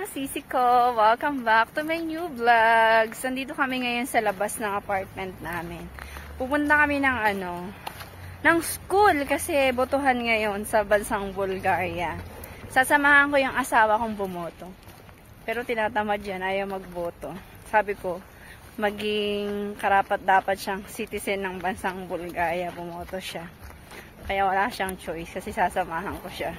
mga sisi ko! Welcome back to my new vlogs! Nandito kami ngayon sa labas ng apartment namin. Pupunta kami ng school kasi botohan ngayon sa bansang Bulgaria. Sasamahan ko yung asawa kong bumoto. Pero tinatamad yan, ayaw magboto. Sabi ko, maging karapat-dapat siyang citizen ng bansang Bulgaria, bumoto siya. Kaya wala siyang choice kasi sasamahan ko siya.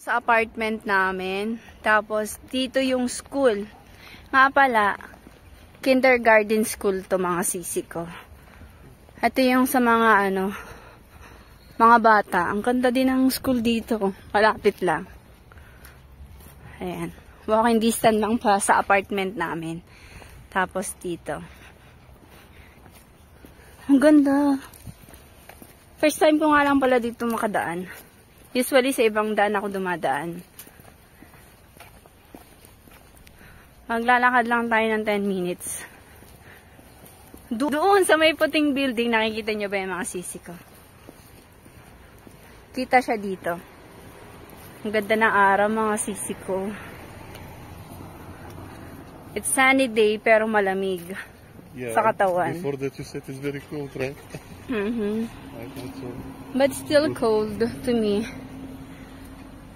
Sa apartment namin. Tapos, dito yung school. Nga pala, kindergarten school to mga sisi ko. Ito yung sa mga mga bata. Ang ganda din ng school dito. Malapit lang. Ayan. Walking distance lang pa sa apartment namin. Tapos dito. Ang ganda. First time ko nga lang pala dito makadaan. Usually, sa ibang daan ako dumadaan. Maglalakad lang tayo ng 10 minutes. Doon sa may puting building, nakikita nyo ba yung mga sisi ko? Kita siya dito. Ang ganda ng araw, mga sisi ko. It's sunny day, pero malamig. Yeah, sa katawan. Before that you said it's very cold, right? I thought so. But still cold to me.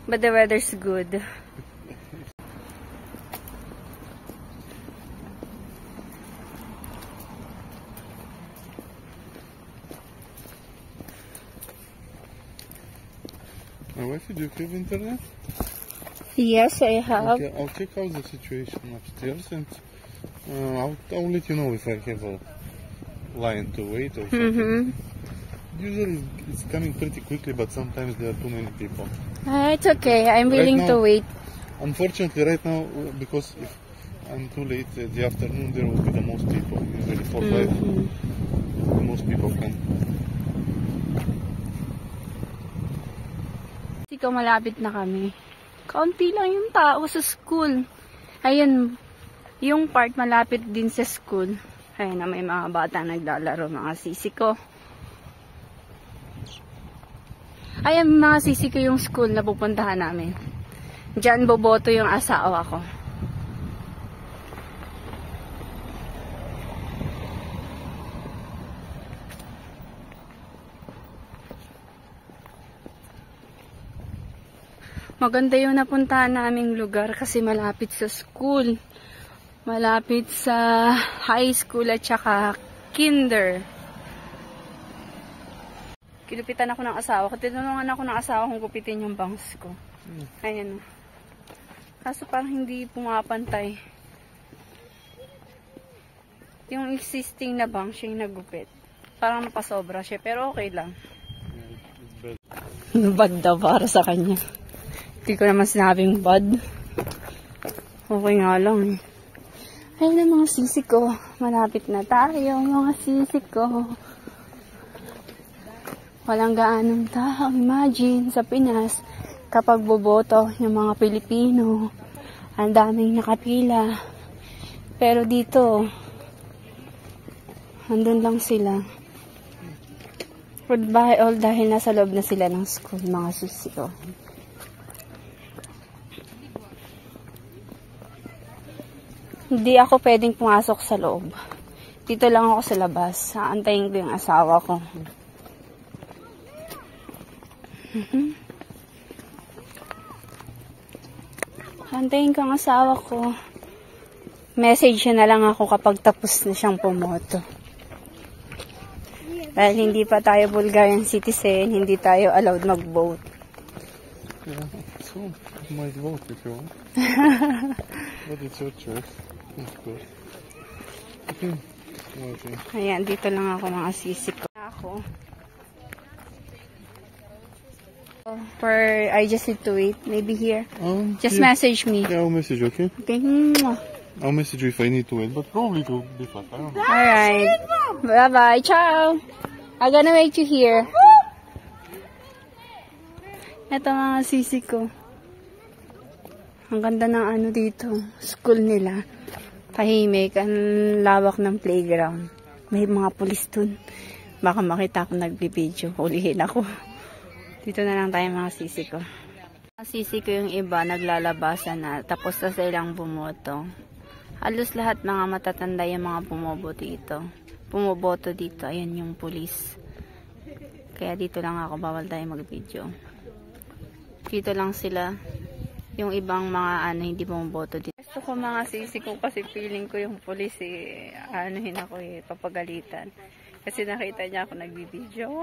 But the weather's good. My wife, do you have internet? Yes, I have. Okay, I'll check out the situation upstairs and I'll let you know if I have a line to wait or something. Usually it's coming pretty quickly, but sometimes there are too many people. It's okay. I'm willing to wait. Unfortunately, right now, because if I'm too late in the afternoon, there will be the most people. Usually 4-5, the most people come. Ikaw, malapit na kami. Kaunti lang yung tao sa school. Ayun, yung part malapit din sa school. Ayun na, may mga bata naglalaro, mga sisi ko. Ayan, mga sisi ko yung school na pupuntahan namin. Diyan boboto yung asawa ko. Maganda yung napuntahan naming lugar kasi malapit sa school. Malapit sa high school at saka kinder. Kilupitan ako ng asawa ko. Tinulungan ako ng asawa kung gupitin yung bangs ko. Ayan. Kaso parang hindi pumapantay. Yung existing na bangs siya yung nagupit. Parang napasobra siya. Pero okay lang. Bad daw para sa kanya. Hindi ko naman sinabing bad. Okay nga lang eh. Ayun na mga sisi ko. Malapit na tayo mga sisi ko. Walang gaanong tao. Imagine sa Pinas, kapag boboto yung mga Pilipino, ang daming nakapila. Pero dito, andun lang sila. All dahil nasa loob na sila ng school, mga sisi ko. Hindi ako pwedeng pumasok sa loob. Dito lang ako sa labas. Aantayin ko yung asawa ko. Aantayin ko ang asawa ko. Message siya na lang ako kapag tapos na siyang pumoto. Dahil hindi pa tayo Bulgarian citizen, hindi tayo allowed mag-vote. Yeah, so you might vote if you want. But it's your choice. Of course. Okay. Ayan, dito lang ako mga sisi ko. I just need to wait. Maybe here. Just message me. Yeah, I'll message you, okay? Okay. I'll message you if I need to wait, but probably it will be fast. I don't know. Alright. Bye-bye. Ciao. I'm gonna wait you here. Ito mga sisi ko. Ang ganda ng dito. School nila. Tahimik. Ang lawak ng playground. May mga pulis dun. Baka makita ako nagbibideo. Ulihin ako. Dito na lang tayo mga sisi ko. Sisi ko yung iba, naglalabasan na, tapos na silang bumoto. Halos lahat mga matatanda yung mga bumoboto dito. Ayan yung pulis. Kaya dito lang ako, bawal tayo mag-video. Dito lang sila. Yung ibang mga hindi bumoboto dito. Gusto ko mga sisi ko kasi feeling ko yung pulis anuhin ako papagalitan. Kasi nakita niya ako nagbibideo.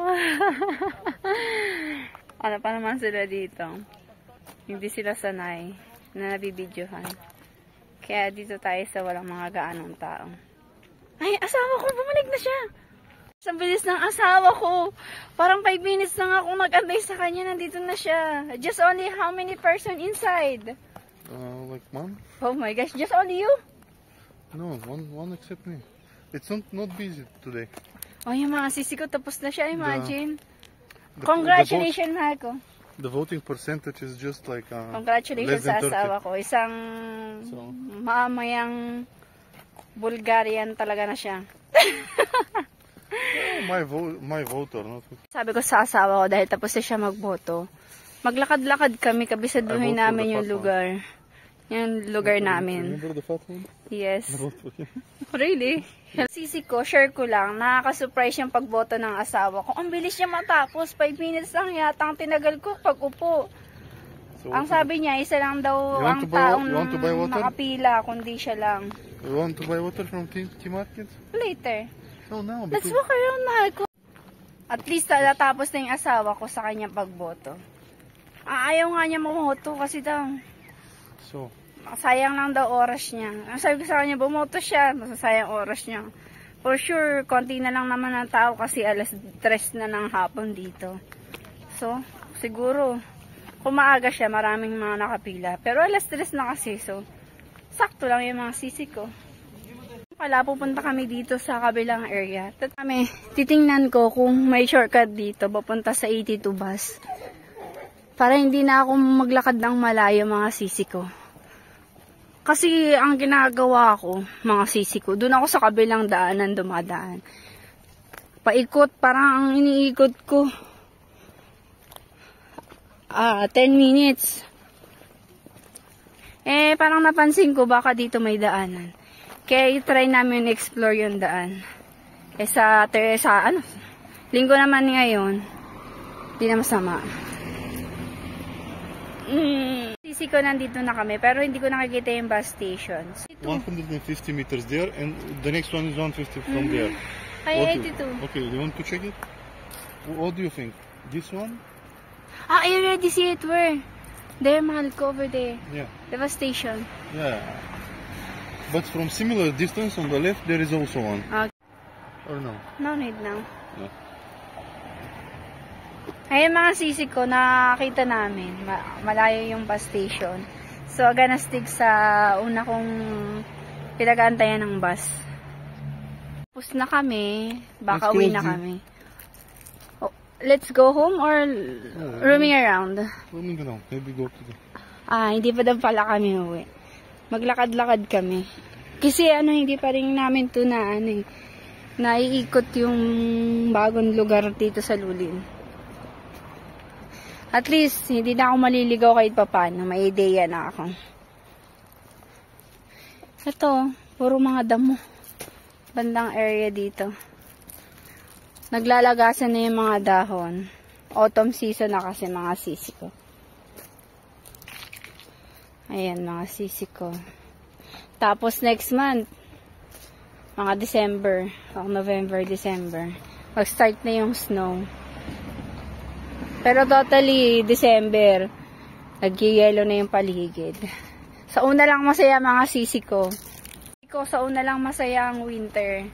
Ano pa naman sila dito? Hindi sila sanay na nabibidyohan. Kaya dito tayo sa walang mga gaanong tao. Ay, asawa ko! Bumalik na siya! Ang bilis ng asawa ko! Parang 5 minutes lang ako nag-antay sa kanya. Nandito na siya. Just only how many person inside? Like one? Oh my gosh, just only you? No, one except me. It's not busy today. Oh, yung mga sisi ko tapos na siya. Imagine. Congratulations, mahal ko. The voting percentage is just like congratulations sa asawa ko. Isang mamayang Bulgarian talaga na siya. My voter. Not... Sabi ko sa asawa ko dahil tapos na siya magboto. Maglakad-lakad kami, kabisaduhin namin yung lugar. Yung lugar namin. Remember the fat one? Yes. Really? Sisi ko, share ko lang, nakaka-surprise yung pagboto ng asawa ko. Ang bilis niya matapos, 5 minutes lang yata ang tinagal ko pag-upo. So, ang sabi niya, isa lang daw ang taong nakapila, kundi siya lang. You want to buy water from Tea Market? Later. No, now. Let's walk around, mahal ko. At least natapos na yung asawa ko sa kanyang pagboto. Ayaw nga niya mamoto kasi daw. So, sayang lang daw oras niya. Ang sabi ko sa kanya, bumoto siya, masasayang oras niya. For sure, konti na lang naman ang tao kasi alas 3 na ng hapon dito. So, siguro, kung maaga siya, maraming mga nakapila. Pero alas 3 na kasi, so, sakto lang yung mga sisi ko. Wala, pupunta kami dito sa kabilang area. Kami, titingnan ko kung may shortcut dito, papunta sa 82 bus. Para hindi na ako maglakad ng malayo mga sisi ko. Kasi ang ginagawa ko, mga sisi ko, doon ako sa kabilang daanan dumadaan. Paikot, parang ang iniikot ko. 10 minutes. Parang napansin ko, baka dito may daanan. Kaya try namin explore yung daan. Linggo naman ngayon, hindi na masama. Sisi ko, nandito na kami, pero hindi ko nakikita yung bus stations. 150 meters there, and the next one is 150 from there. Ay, 82. Okay, you want to check it? What do you think? This one? I already see it. Where? There, mahal ko, over there. Yeah. The bus station. Yeah. But from similar distance on the left, there is also one. Okay. Or no? No need now. No. Ayun mga sisi ko, nakakita namin. Malayo yung bus station. So, ganastig sa una kong pinag-aantayan ng bus. Tapos na kami. Baka uwi na kami. Oh, let's go home or roaming around? Roaming around. Maybe go to the... Hindi pa daw pala kami uwi. Maglakad-lakad kami. Kasi hindi pa rin namin ito naiikot yung bagong lugar dito sa Lulin. At least, hindi na ako maliligaw kahit papaano. May ideya na ako. Ito, puro mga damo. Bandang area dito. Naglalagasan na yung mga dahon. Autumn season na kasi mga sisi ko. Ayan, mga sisi ko. Tapos next month, mga December, November, December, mag-start na yung snow. Pero totally, December, nag-yellow na yung paligid. Sa una lang masaya mga sisi ko. Sa una lang masaya ang winter.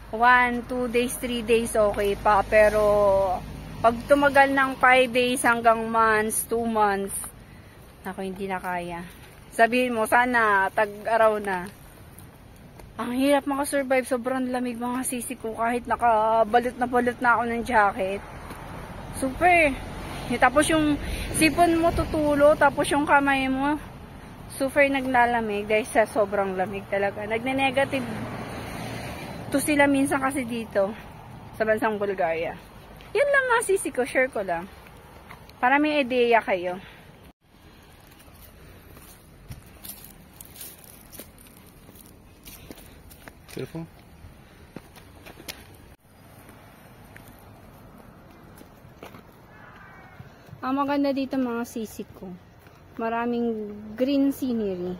1, 2 days, 3 days okay pa. Pero, pag tumagal ng 5 days hanggang months, 2 months, ako hindi na kaya. Sabihin mo, sana, tag-araw na. Ang hirap makasurvive, sobrang lamig mga sisi ko. Kahit nakabalot na ako ng jacket. Super. Tapos yung sipon mo tutulo, tapos yung kamay mo, super naglalamig dahil sa sobrang lamig talaga. Nagne-negative to sila minsan kasi dito sa bansang Bulgaria. Yan lang nga sisi ko, share ko lang. Para may ideya kayo. Careful. Ang maganda dito mga sisig ko. Maraming green scenery.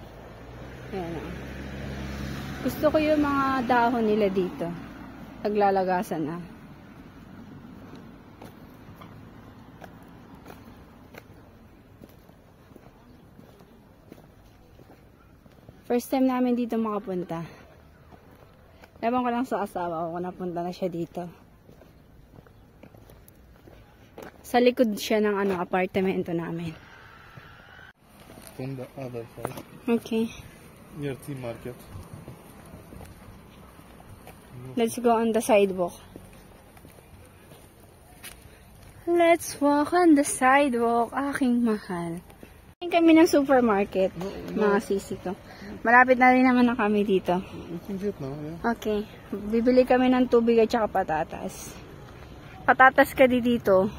Ayan o. Gusto ko yung mga dahon nila dito. Naglalagasan na. First time namin dito makapunta. Ewan ko lang sa asawa ko kung napunta na siya dito. Sa likod siya ng apartamento namin. From the other side, Okay. near Tea Market. Let's go on the sidewalk. Let's walk on the sidewalk, aking mahal. Kami ng supermarket, mga sisi ko. Malapit na rin naman na kami dito. You can get now, yeah. Okay. Bibili kami ng tubig at saka patatas. Patatas ka dito.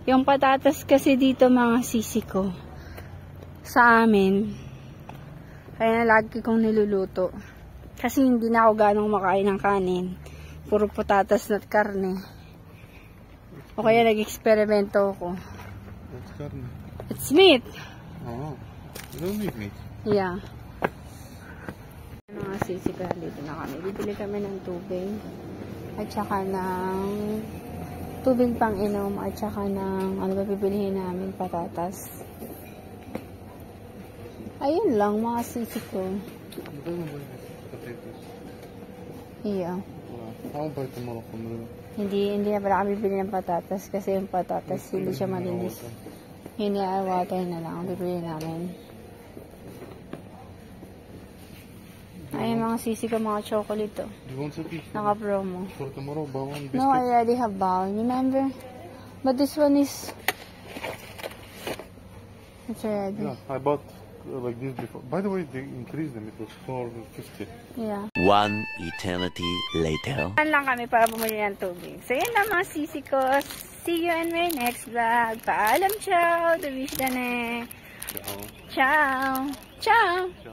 Yung patatas kasi dito mga sisi ko. Sa amin. Kaya na lagi kong niluluto. Kasi hindi na ako ganong makain ng kanin. Puro patatas at karne. O kaya nag-eksperimento ako. That's carne. It's meat. Oh, you don't need meat. Yeah. Mga sisi ko, dito na kami. Bibili kami ng tubig. At saka ng tubig pang inom. At saka ng, ano ba bibilihin namin? Patatas. Ayun lang, mga sisi ko. You don't buy potatoes. Yeah. I'll buy tomorrow from the... Hindi na pala kami bibili ng patatas kasi yung patatas hindi siya malinis. Hindi ay water na lang ang bibili namin. Ay, mga sisi ko, mga chocolate to. You want to eat Naka-promo. for tomorrow? Buy one biscuit. No, I already have bowl. Remember? But this one is... It's already. Yeah, I bought like this before. By the way, they increased them. It was $4.50. Yeah. One eternity later. Saan lang kami para bumili ng tubig. So, yan lang mga sisi ko. See you in my next vlog. Paalam, ciao. To wish the next. Ciao. Ciao. Ciao. Ciao.